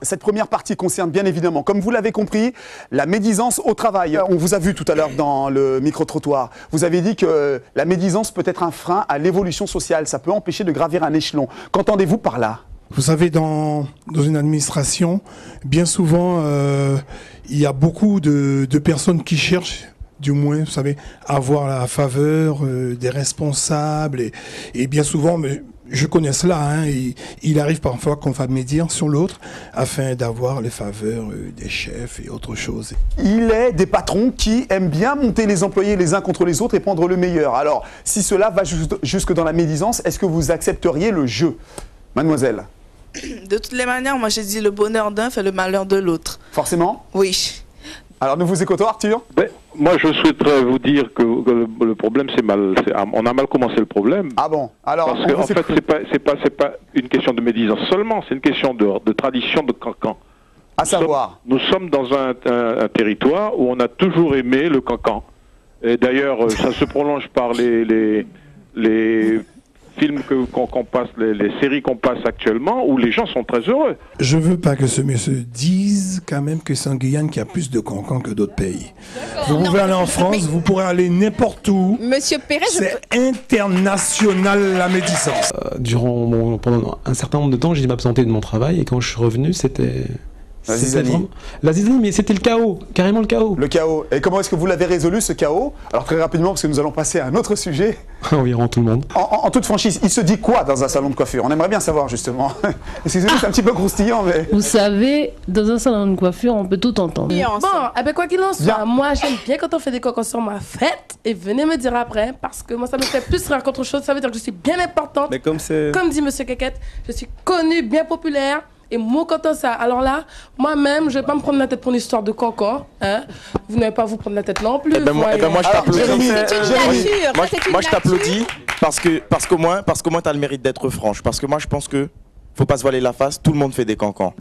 Cette première partie concerne bien évidemment, comme vous l'avez compris, la médisance au travail. On vous a vu tout à l'heure dans le micro-trottoir. Vous avez dit que la médisance peut être un frein à l'évolution sociale. Ça peut empêcher de gravir un échelon. Qu'entendez-vous par là ? Vous savez, dans une administration, bien souvent, il y a beaucoup de personnes qui cherchent, du moins, vous savez, à avoir la faveur des responsables. Et bien souvent, mais je connais cela, hein, il arrive parfois qu'on va médire sur l'autre afin d'avoir les faveurs des chefs et autre chose. Il est des patrons qui aiment bien monter les employés les uns contre les autres et prendre le meilleur. Alors, si cela va jusque dans la médisance, est-ce que vous accepteriez le jeu ? Mademoiselle ? De toutes les manières, moi j'ai dit le bonheur d'un fait le malheur de l'autre. Forcément ? Oui. Alors nous vous écoutons, Arthur ? Moi je souhaiterais vous dire que le problème on a mal commencé le problème. Ah bon ? Alors, parce qu'en fait c'est pas une question de médisance seulement, c'est une question de tradition de cancan. À savoir ? Nous sommes dans un territoire où on a toujours aimé le cancan. Et d'ailleurs ça se prolonge par les films qu'on passe, les séries qu'on passe actuellement, où les gens sont très heureux. Je veux pas que ce monsieur dise quand même que c'est en Guyane qu'il y a plus de cancans que d'autres pays. Vous pouvez aller en France, vous pourrez aller n'importe où. Monsieur Perret, c'est international la médisance. Pendant un certain nombre de temps, j'ai dû m'absenter de mon travail et quand je suis revenu, c'était... La zizanie. La zizanie, mais c'était le chaos, carrément le chaos. Le chaos. Et comment est-ce que vous l'avez résolu, ce chaos ? Alors très rapidement, parce que nous allons passer à un autre sujet. Environ tout le monde. En toute franchise, il se dit quoi dans un salon de coiffure ? On aimerait bien savoir, justement. Excusez-moi, c'est un petit peu croustillant, mais... Vous savez, dans un salon de coiffure, on peut tout entendre. Bon, quoi qu'il en soit, moi, j'aime bien quand on fait des cocos sur ma fête. Et venez me dire après, parce que moi, ça me fait plus rire qu'autre chose. Ça veut dire que je suis bien importante. Mais comme dit Monsieur Quéquette, je suis connue, bien populaire. Et moi, quand on ça, alors là, moi-même, je vais pas me prendre la tête pour une histoire de cancan. Hein. Vous n'allez pas vous prendre la tête non plus. Moi, je t'applaudis. Moi, je t'applaudis parce qu'au moins, t'as le mérite d'être franche. Parce que moi, je pense que faut pas se voiler la face. Tout le monde fait des cancans.